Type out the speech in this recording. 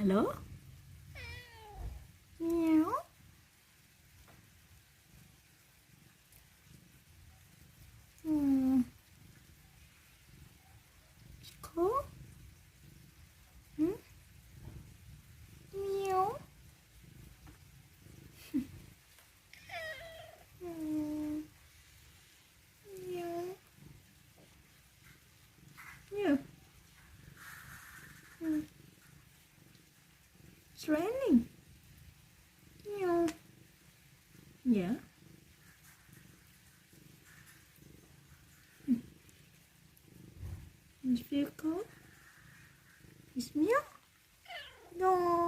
Hello? Meow. Hmm. It's cool. Hmm? Meow. Hmm. Meow. Meow. Hmm. It's raining. Meow. Yeah. You feel cold? It's meow? No.